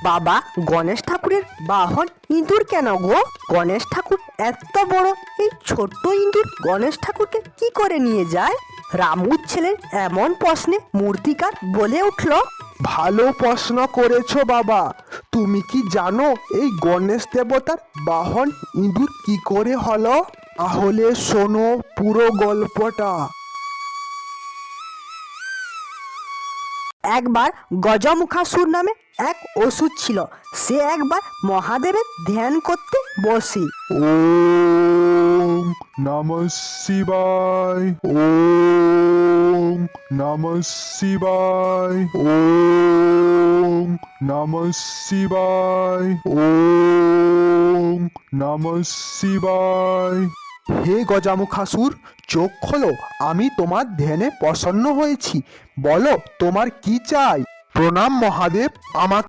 বাবা, গণেশ ঠাকুরের বাহন ইঁদুর কেন গো? গণেশ ঠাকুর এত বড়, এই ছোট্ট ইঁদুর গণেশ ঠাকুরকে কি করে নিয়ে যায়? রামুর ছেলের এমন প্রশ্নে মূর্তিকার বলে উঠল, ভালো প্রশ্ন করেছো বাবা। তুমি কি জানো এই গণেশ দেবতার বাহন ইঁদুর কি করে হলো? তাহলে শোনো পুরো গল্পটা। একবার গজমুখাসুর নামে এক অসুর ছিল। সে একবার মহাদেবের ধ্যান করতে বসে। ওম নমঃ শিবায়, ওম নমঃ শিবায়, ওম নমঃ শিবায়, ওম নমঃ শিবায়। হে গজামুখাসুর, চোখ খোলো, আমি তোমার ধ্যানে প্রসন্ন হয়েছি। বলো তোমার কি চাই? প্রণাম মহাদেব, আমাকে